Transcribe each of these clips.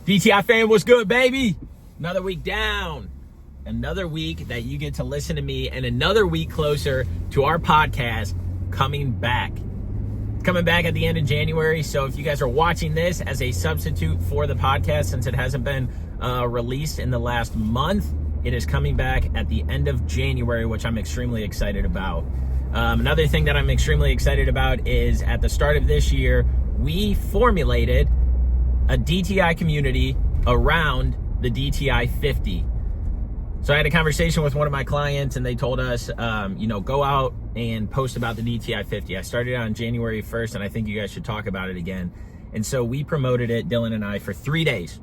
DTI fam, what's good, baby? Another week down. Another week that you get to listen to me, and another week closer to our podcast coming back. Coming back at the end of January. So if you guys are watching this as a substitute for the podcast, since it hasn't been released in the last month, it is coming back at the end of January, which I'm extremely excited about. Another thing that I'm extremely excited about is at the start of this year, we formulated a DTI community around the DTI 50. So I had a conversation with one of my clients, and they told us, go out and post about the DTI 50. I started on January 1st, and I think you guys should talk about it again. And so we promoted it, Dylan and I, for 3 days.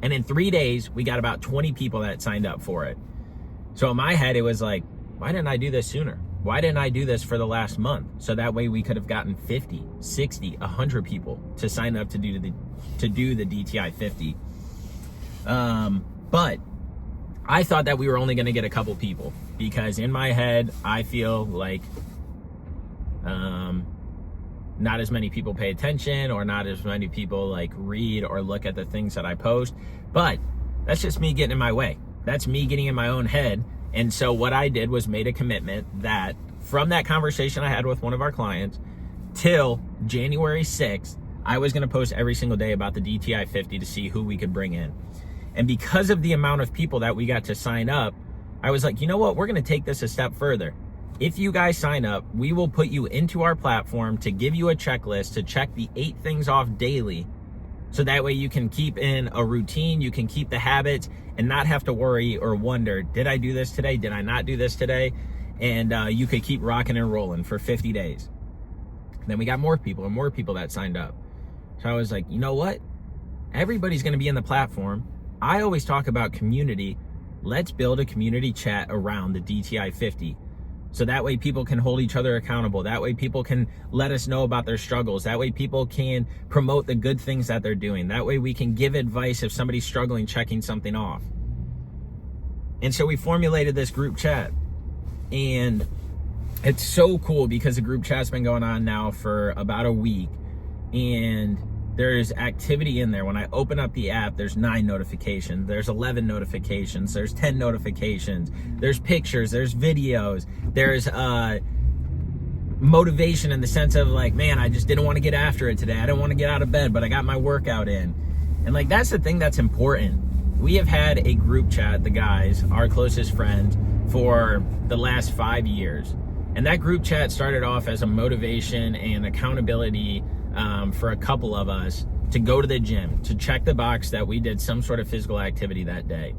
And in 3 days, we got about 20 people that signed up for it. So in my head, it was like, why didn't I do this sooner? Why didn't I do this for the last month? So that way we could have gotten 50, 60, 100 people to sign up to do the DTI 50. But I thought that we were only going to get a couple people, because in my head, I feel like not as many people pay attention, or not as many people like read or look at the things that I post. But that's just me getting in my way. That's me getting in my own head. And so what I did was made a commitment that from that conversation I had with one of our clients till January 6th, I was going to post every single day about the DTI 50 to see who we could bring in. And because of the amount of people that we got to sign up, I was like, you know what? We're going to take this a step further. If you guys sign up, we will put you into our platform to give you a checklist to check the 8 things off daily. So that way you can keep in a routine, you can keep the habits, and not have to worry or wonder, did I do this today? Did I not do this today? And you could keep rocking and rolling for 50 days. And then we got more people and more people that signed up. So I was like, you know what? Everybody's going to be in the platform. I always talk about community. Let's build a community chat around the DTI 50. So that way people can hold each other accountable. That way people can let us know about their struggles. That way people can promote the good things that they're doing. That way we can give advice if somebody's struggling checking something off. And so we formulated this group chat. And it's so cool because the group chat's been going on now for about a week. And there's activity in there. When I open up the app, there's 9 notifications, there's 11 notifications, there's 10 notifications, there's pictures, there's videos, there's motivation in the sense of like, man, I just didn't want to get after it today. I didn't want to get out of bed, but I got my workout in. And like, that's the thing that's important. We have had a group chat, the guys, our closest friends, for the last 5 years. And that group chat started off as a motivation and accountability for a couple of us to go to the gym, to check the box that we did some sort of physical activity that day.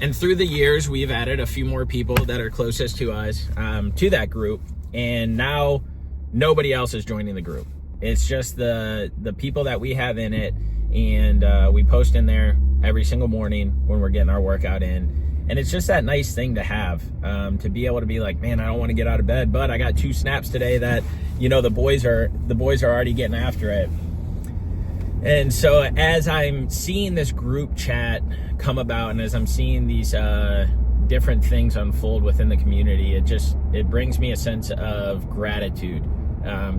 And through the years, we've added a few more people that are closest to us to that group. And now nobody else is joining the group. It's just the people that we have in it. And we post in there every single morning when we're getting our workout in. And it's just that nice thing to have, to be able to be like, man, I don't want to get out of bed, but I got 2 snaps today that, the boys are already getting after it. And so as I'm seeing this group chat come about, and as I'm seeing these different things unfold within the community, it brings me a sense of gratitude,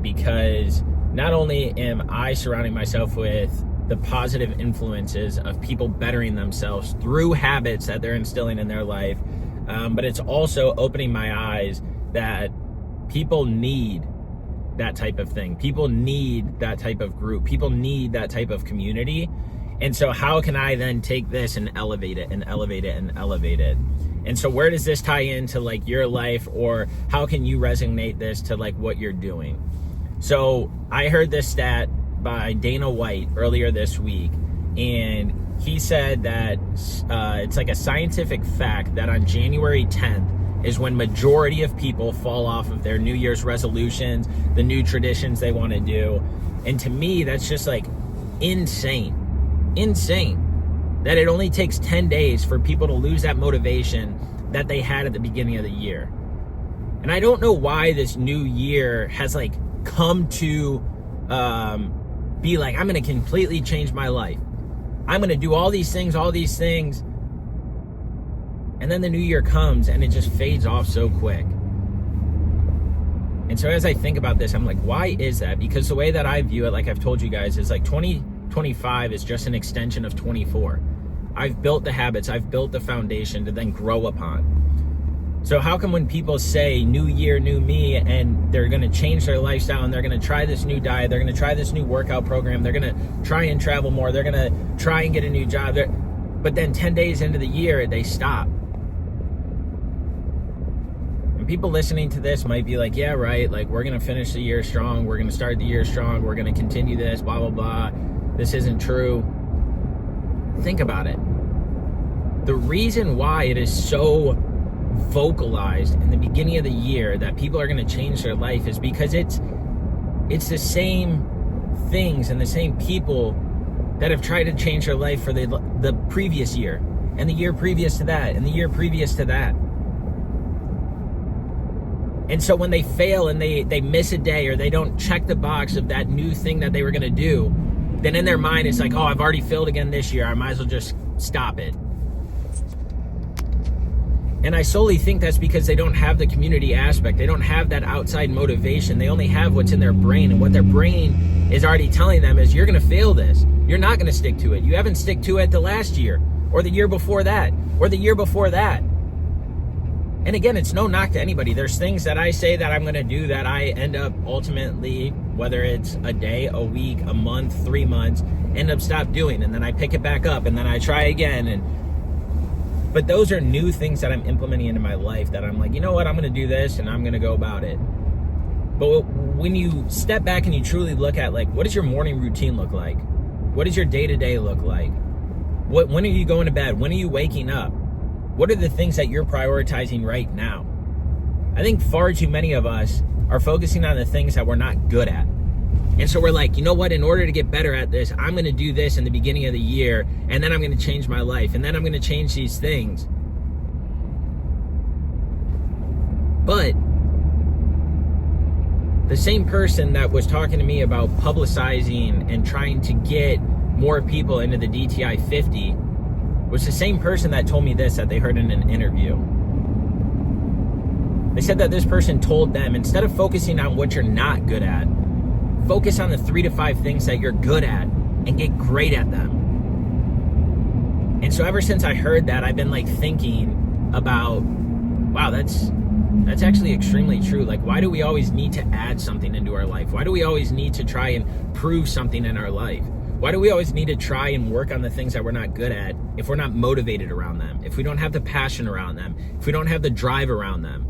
because not only am I surrounding myself with the positive influences of people bettering themselves through habits that they're instilling in their life, but it's also opening my eyes that people need that type of thing. People need that type of group. People need that type of community. And so how can I then take this and elevate it and elevate it and elevate it? And so where does this tie into like your life, or how can you resonate this to like what you're doing? So I heard this stat by Dana White earlier this week, and he said that it's like a scientific fact that on January 10th is when majority of people fall off of their New Year's resolutions, the new traditions they want to do. And to me, that's just like insane that it only takes 10 days for people to lose that motivation that they had at the beginning of the year. And I don't know why this new year has like come to be like, I'm going to completely change my life. I'm going to do all these things. And then the new year comes and it just fades off so quick. And so as I think about this, I'm like, why is that? Because the way that I view it, like I've told you guys, is like 2020 2025 is just an extension of 24. I've built the habits, I've built the foundation to then grow upon. So how come when people say new year, new me, and they're going to change their lifestyle and they're going to try this new diet, they're going to try this new workout program, they're going to try and travel more, they're going to try and get a new job, but then 10 days into the year, they stop. And people listening to this might be like, yeah, right, like we're going to finish the year strong, we're going to start the year strong, we're going to continue this, blah, blah, blah. This isn't true. Think about it. The reason why it is so vocalized in the beginning of the year that people are going to change their life is because it's the same things and the same people that have tried to change their life for the previous year and the year previous to that and the year previous to that. And so when they fail and they miss a day or they don't check the box of that new thing that they were going to do, then in their mind it's like, oh, I've already failed again this year, I might as well just stop it. And I solely think that's because they don't have the community aspect. They don't have that outside motivation. They only have what's in their brain. And what their brain is already telling them is, you're going to fail this. You're not going to stick to it. You haven't stick to it the last year or the year before that or the year before that. And again, it's no knock to anybody. There's things that I say that I'm going to do that I end up ultimately, whether it's a day, a week, a month, 3 months, end up stop doing. And then I pick it back up and then I try again. But those are new things that I'm implementing into my life that I'm like, you know what, I'm going to do this and I'm going to go about it. But when you step back and you truly look at, like, what does your morning routine look like? What does your day-to-day look like? When are you going to bed? When are you waking up? What are the things that you're prioritizing right now? I think far too many of us are focusing on the things that we're not good at. And so we're like, you know what, in order to get better at this, I'm going to do this in the beginning of the year, and then I'm going to change my life, and then I'm going to change these things. But the same person that was talking to me about publicizing and trying to get more people into the DTI 50 was the same person that told me this, that they heard in an interview. They said that this person told them, instead of focusing on what you're not good at, focus on the 3 to 5 things that you're good at and get great at them. And so ever since I heard that, I've been like thinking about, wow, that's actually extremely true. Like, why do we always need to add something into our life? Why do we always need to try and prove something in our life? Why do we always need to try and work on the things that we're not good at if we're not motivated around them, if we don't have the passion around them, if we don't have the drive around them?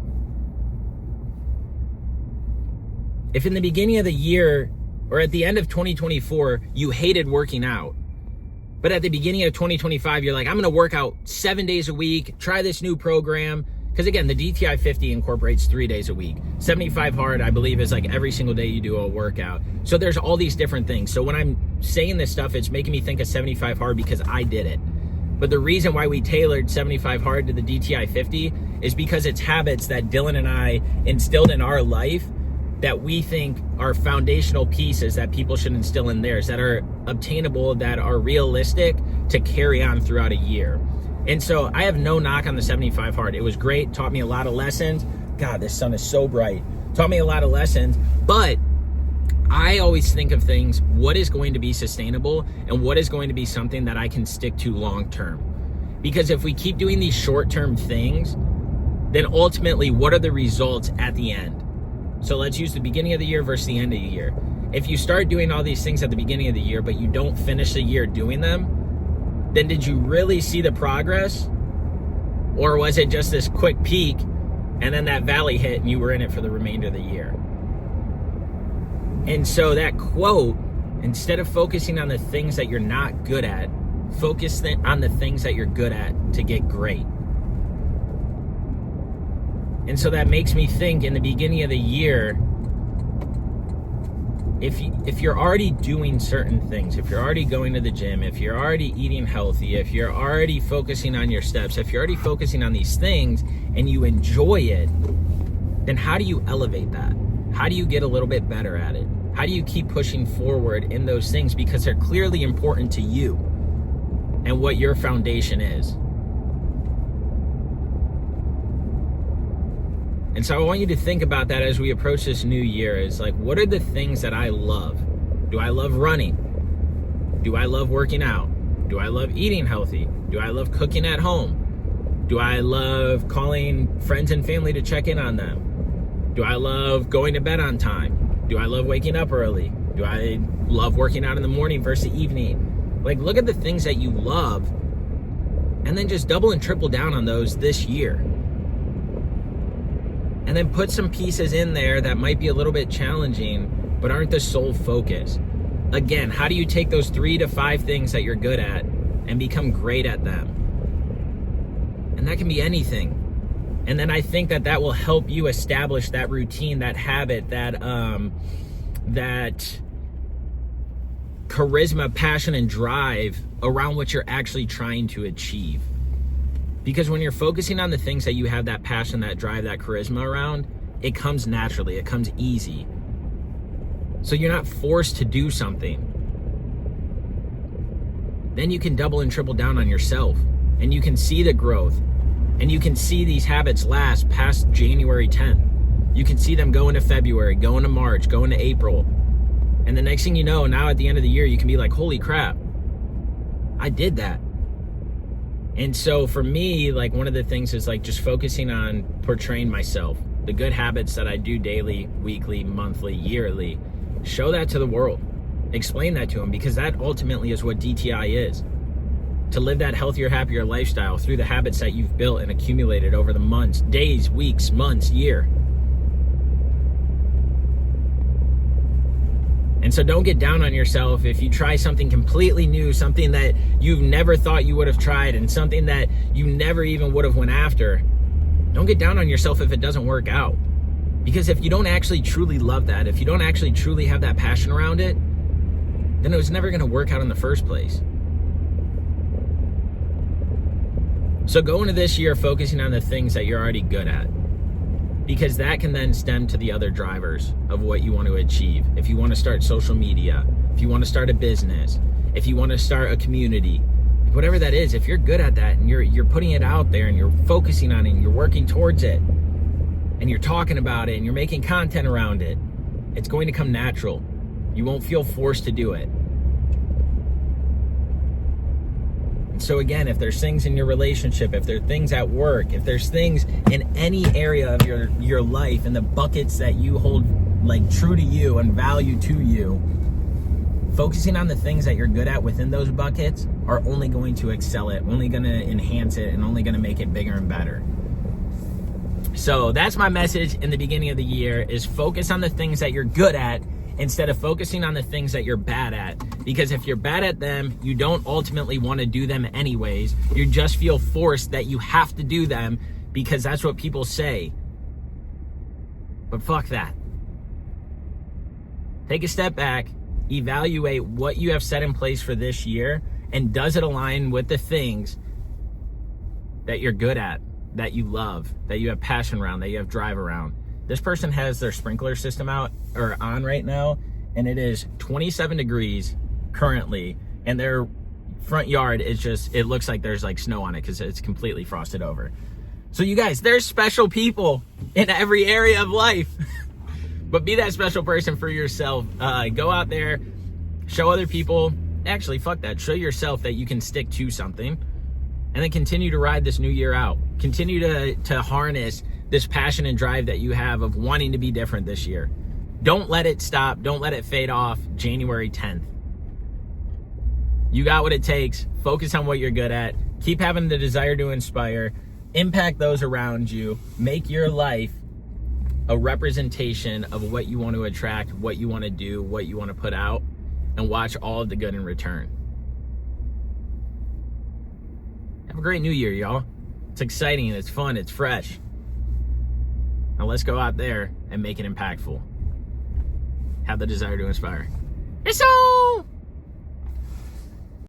If in the beginning of the year or at the end of 2024, you hated working out, but at the beginning of 2025, you're like, I'm going to work out 7 days a week, try this new program. Because again, the DTI 50 incorporates 3 days a week. 75 hard, I believe, is like every single day you do a workout. So there's all these different things. So when I'm saying this stuff, it's making me think of 75 hard because I did it. But the reason why we tailored 75 hard to the DTI 50 is because it's habits that Dylan and I instilled in our life that we think are foundational pieces that people should instill in theirs, that are obtainable, that are realistic to carry on throughout a year. And so I have no knock on the 75 hard. It was great, taught me a lot of lessons. God, this sun is so bright. Taught me a lot of lessons, but I always think of things, what is going to be sustainable and what is going to be something that I can stick to long term. Because if we keep doing these short-term things, then ultimately, what are the results at the end? So let's use the beginning of the year versus the end of the year. If you start doing all these things at the beginning of the year, but you don't finish the year doing them, then did you really see the progress? Or was it just this quick peak and then that valley hit and you were in it for the remainder of the year? And so that quote, instead of focusing on the things that you're not good at, focus on the things that you're good at to get great. And so that makes me think, in the beginning of the year, if you're already doing certain things, if you're already going to the gym, if you're already eating healthy, if you're already focusing on your steps, if you're already focusing on these things and you enjoy it, then how do you elevate that? How do you get a little bit better at it? How do you keep pushing forward in those things because they're clearly important to you and what your foundation is? And so I want you to think about that as we approach this new year. Is like, what are the things that I love? Do I love running? Do I love working out? Do I love eating healthy? Do I love cooking at home? Do I love calling friends and family to check in on them? Do I love going to bed on time? Do I love waking up early? Do I love working out in the morning versus the evening? Like, look at the things that you love and then just double and triple down on those this year. And then put some pieces in there that might be a little bit challenging, but aren't the sole focus. Again, how do you take those 3 to 5 things that you're good at and become great at them? And that can be anything. And then I think that will help you establish that routine, that habit, that charisma, passion, and drive around what you're actually trying to achieve. Because when you're focusing on the things that you have that passion, that drive, that charisma around, it comes naturally, it comes easy. So you're not forced to do something. Then you can double and triple down on yourself, and you can see the growth, and you can see these habits last past January 10th. You can see them go into February, go into March, go into April. And the next thing you know, now at the end of the year, you can be like, holy crap, I did that. And so for me, like, one of the things is like just focusing on portraying myself, the good habits that I do daily, weekly, monthly, yearly. Show that to the world. Explain that to them, because that ultimately is what DTI is. To live that healthier, happier lifestyle through the habits that you've built and accumulated over the months, days, weeks, months, year. And so don't get down on yourself if you try something completely new, something that you've never thought you would have tried, and something that you never even would have went after. Don't get down on yourself if it doesn't work out. Because if you don't actually truly love that, if you don't actually truly have that passion around it, then it was never going to work out in the first place. So go into this year focusing on the things that you're already good at, because that can then stem to the other drivers of what you want to achieve. If you want to start social media, if you want to start a business, if you want to start a community, whatever that is, if you're good at that and you're putting it out there and you're focusing on it and you're working towards it and you're talking about it and you're making content around it, it's going to come natural. You won't feel forced to do it. So again, if there's things in your relationship, if there's things at work, if there's things in any area of your life and the buckets that you hold like true to you and value to you, focusing on the things that you're good at within those buckets are only going to excel it, only going to enhance it, and only going to make it bigger and better. So that's my message in the beginning of the year, is focus on the things that you're good at instead of focusing on the things that you're bad at. Because if you're bad at them, you don't ultimately want to do them anyways. You just feel forced that you have to do them because that's what people say. But fuck that. Take a step back, evaluate what you have set in place for this year, and does it align with the things that you're good at, that you love, that you have passion around, that you have drive around. This person has their sprinkler system on right now, and it is 27 degrees currently, and their front yard is just, it looks like there's like snow on it because it's completely frosted over. So you guys, there's special people in every area of life. But be that special person for yourself. Go out there, show other people, actually fuck that, show yourself that you can stick to something, and then continue to ride this new year out. Continue to harness this passion and drive that you have of wanting to be different this year. Don't let it stop. Don't let it fade off January 10th. You got what it takes. Focus on what you're good at. Keep having the desire to inspire. Impact those around you. Make your life a representation of what you want to attract, what you want to do, what you want to put out, and watch all of the good in return. Have a great new year, y'all. It's exciting, it's fun, it's fresh. Now let's go out there and make it impactful. Have the desire to inspire. Yes, sir!